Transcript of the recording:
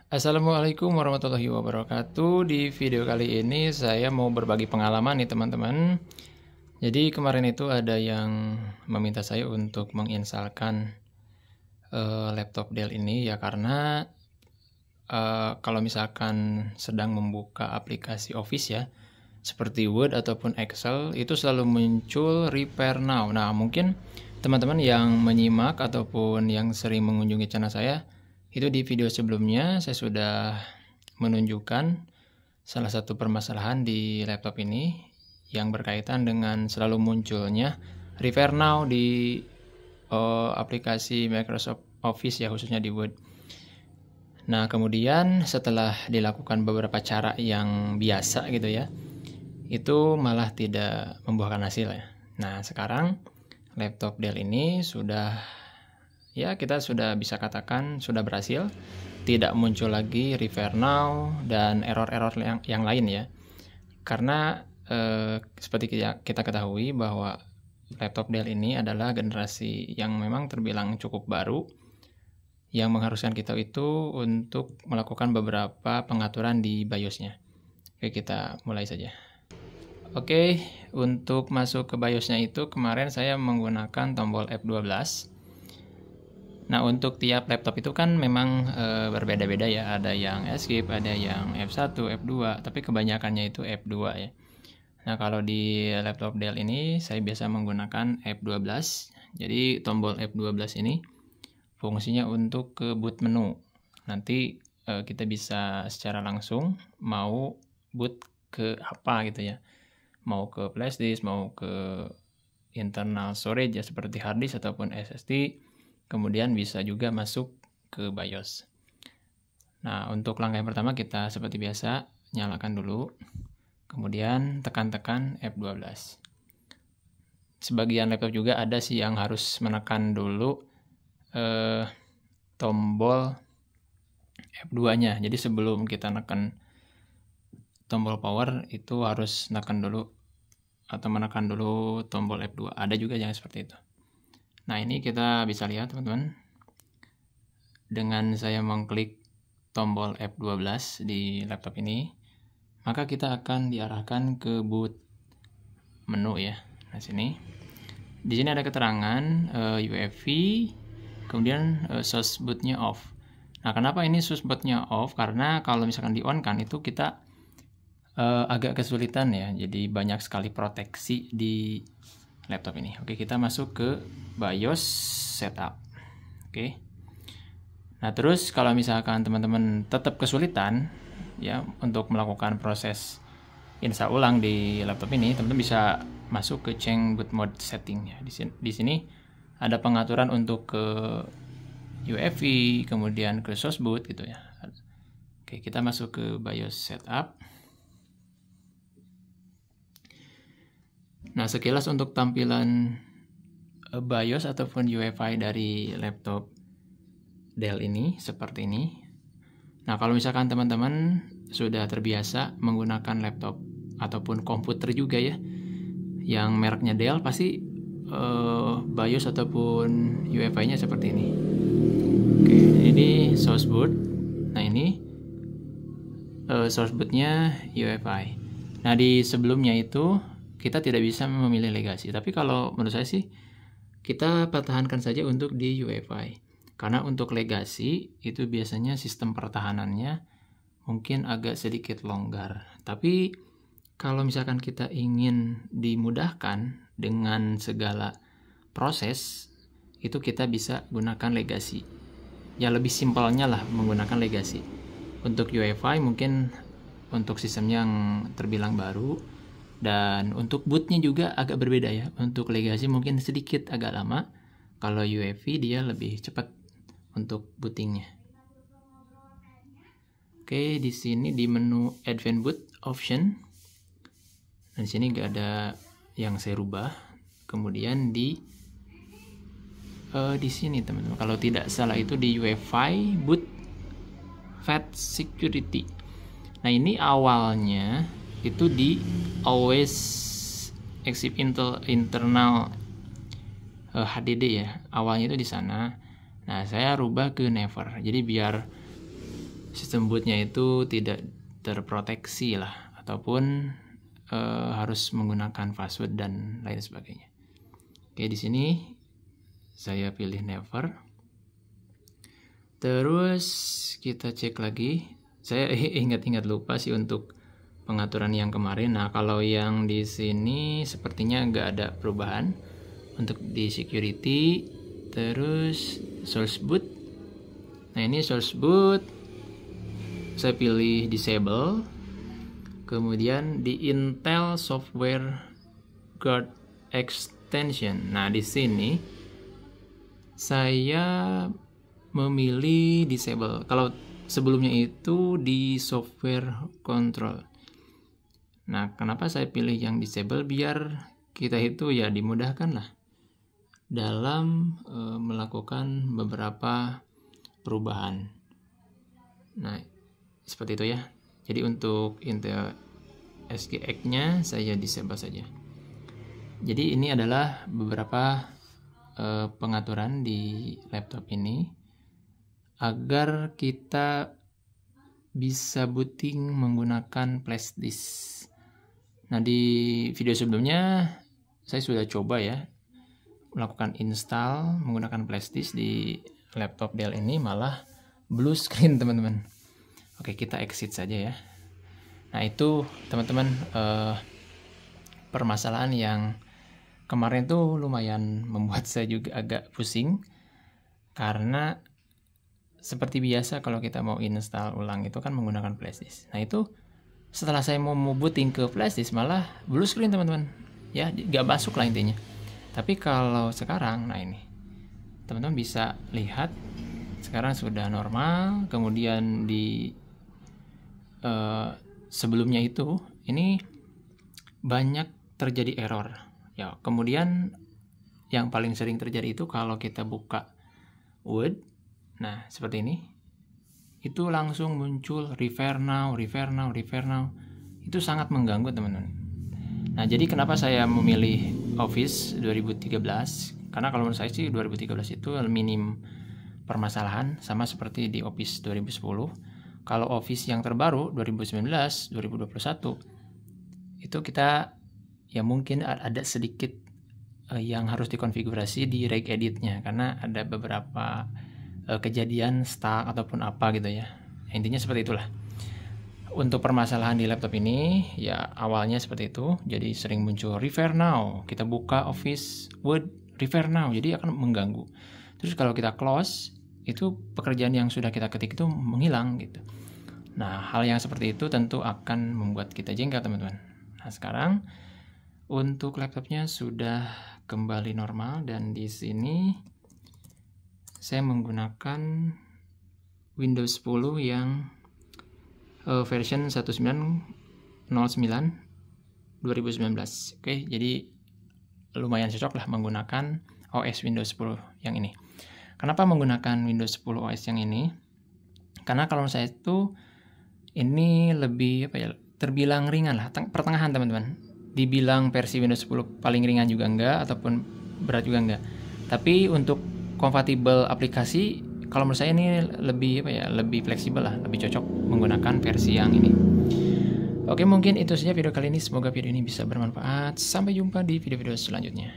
Assalamualaikum warahmatullahi wabarakatuh. Di video kali ini saya mau berbagi pengalaman nih teman-teman. Jadi kemarin itu ada yang meminta saya untuk menginstalkan laptop Dell ini ya karena kalau misalkan sedang membuka aplikasi Office ya, seperti Word ataupun Excel itu selalu muncul repair now. Nah, mungkin teman-teman yang menyimak ataupun yang sering mengunjungi channel saya itu di video sebelumnya saya sudah menunjukkan salah satu permasalahan di laptop ini yang berkaitan dengan selalu munculnya repair now di aplikasi Microsoft Office ya, khususnya di Word. Nah, kemudian setelah dilakukan beberapa cara yang biasa gitu ya, itu malah tidak membuahkan hasil ya. Nah, sekarang laptop Dell ini kita sudah bisa katakan sudah berhasil, tidak muncul lagi repair now dan error-error yang lain ya. Karena seperti kita ketahui bahwa laptop Dell ini adalah generasi yang memang terbilang cukup baru, yang mengharuskan kita itu untuk melakukan beberapa pengaturan di BIOS-nya. Oke, kita mulai saja. Oke, untuk masuk ke BIOS-nya itu kemarin saya menggunakan tombol F12. Nah, untuk tiap laptop itu kan memang berbeda-beda ya. Ada yang Escape, ada yang F1, F2, tapi kebanyakannya itu F2 ya. Nah, kalau di laptop Dell ini saya biasa menggunakan F12. Jadi tombol F12 ini fungsinya untuk ke boot menu. Nanti kita bisa secara langsung mau boot ke apa gitu ya. Mau ke flash disk, mau ke internal storage ya seperti hard disk ataupun SSD. Kemudian bisa juga masuk ke BIOS. Nah, untuk langkah yang pertama kita seperti biasa nyalakan dulu. Kemudian tekan-tekan F12. Sebagian laptop juga ada sih yang harus menekan dulu tombol F2-nya. Jadi sebelum kita menekan tombol power itu harus menekan dulu tombol F2. Ada juga yang seperti itu. Nah, ini kita bisa lihat teman-teman. Dengan saya mengklik tombol F12 di laptop ini, maka kita akan diarahkan ke boot menu ya. Nah, sini. Di sini ada keterangan UEFI, kemudian source bootnya off. Nah, kenapa ini source bootnya off? Karena kalau misalkan di on kan itu kita agak kesulitan ya. Jadi banyak sekali proteksi di laptop ini. Oke, kita masuk ke BIOS setup. Oke. Nah, terus kalau misalkan teman-teman tetap kesulitan ya untuk melakukan proses install ulang di laptop ini, teman-teman bisa masuk ke change boot mode setting ya. Di sini ada pengaturan untuk ke UEFI, kemudian ke source boot gitu ya. Oke, kita masuk ke BIOS setup. Nah, sekilas untuk tampilan BIOS ataupun UEFI dari laptop Dell ini seperti ini. Nah, kalau misalkan teman-teman sudah terbiasa menggunakan laptop ataupun komputer juga ya, yang mereknya Dell, pasti BIOS ataupun UEFI-nya seperti ini. Oke, ini source boot. Nah, ini source bootnya UEFI. Nah, di sebelumnya itu kita tidak bisa memilih legasi, tapi kalau menurut saya sih kita pertahankan saja untuk di UEFI, karena untuk legasi itu biasanya sistem pertahanannya mungkin agak sedikit longgar. Tapi kalau misalkan kita ingin dimudahkan dengan segala proses, itu kita bisa gunakan legasi. Ya, lebih simpelnya lah menggunakan legasi. Untuk UEFI mungkin untuk sistemnya yang terbilang baru, dan untuk bootnya juga agak berbeda ya. Untuk legasi mungkin sedikit agak lama. Kalau UEFI dia lebih cepat untuk bootingnya. Oke, di sini di menu Advanced Boot Option. Dan di sini nggak ada yang saya rubah. Kemudian di sini teman-teman, kalau tidak salah itu di UEFI Boot Fat Security. Nah, ini awalnya itu di always exit internal HDD ya, awalnya itu di sana. Nah, saya rubah ke never, jadi biar sistem bootnya itu tidak terproteksi lah, ataupun harus menggunakan password dan lain sebagainya. Oke, di sini saya pilih never. Terus kita cek lagi. Saya ingat-ingat lupa sih untuk pengaturan yang kemarin. Nah, kalau yang di sini sepertinya nggak ada perubahan untuk di security. Terus source boot. Nah, ini source boot saya pilih disable. Kemudian di Intel Software Guard Extension. Nah, di sini saya memilih disable. Kalau sebelumnya itu di software control. Nah, kenapa saya pilih yang disable? Biar kita itu ya dimudahkan lah dalam melakukan beberapa perubahan. Nah, seperti itu ya. Jadi untuk Intel SGX-nya saya disable saja. Jadi ini adalah beberapa pengaturan di laptop ini agar kita bisa booting menggunakan flash disk. Nah, di video sebelumnya saya sudah coba ya melakukan install menggunakan flash disk di laptop Dell ini, malah blue screen teman-teman. Oke, kita exit saja ya. Nah, itu teman-teman permasalahan yang kemarin tuh lumayan membuat saya juga agak pusing, karena seperti biasa kalau kita mau install ulang itu kan menggunakan flash disk. Nah, itu setelah saya mau booting ke flash disk malah blue screen teman-teman. Ya, nggak masuk lah intinya. Tapi kalau sekarang, nah ini teman-teman bisa lihat sekarang sudah normal. Kemudian di sebelumnya itu ini banyak terjadi error ya. Kemudian yang paling sering terjadi itu kalau kita buka Word, nah seperti ini, itu langsung muncul refer now. Itu sangat mengganggu teman-teman. Nah, jadi kenapa saya memilih Office 2013? Karena kalau menurut saya sih 2013 itu minim permasalahan, sama seperti di Office 2010. Kalau Office yang terbaru 2019, 2021 itu kita ya mungkin ada sedikit yang harus dikonfigurasi di regedit-nya, karena ada beberapa kejadian stuck ataupun apa gitu ya. Intinya seperti itulah. Untuk permasalahan di laptop ini ya awalnya seperti itu. Jadi sering muncul refer now. Kita buka Office Word refer now, jadi akan mengganggu. Terus kalau kita close, itu pekerjaan yang sudah kita ketik itu menghilang gitu. Nah, hal yang seperti itu tentu akan membuat kita jengkel teman-teman. Nah, sekarang untuk laptopnya sudah kembali normal, dan di sini saya menggunakan Windows 10 yang version 1909 2019. Oke, jadi lumayan cocok lah menggunakan OS Windows 10 yang ini. Kenapa menggunakan Windows 10 OS yang ini? Karena kalau saya itu ini lebih terbilang ringan lah, pertengahan teman-teman. Dibilang versi Windows 10 paling ringan juga enggak, ataupun berat juga enggak. Tapi untuk kompatibel aplikasi, kalau menurut saya ini lebih lebih fleksibel lah, lebih cocok menggunakan versi yang ini. Oke, mungkin itu saja video kali ini. Semoga video ini bisa bermanfaat. Sampai jumpa di video-video selanjutnya.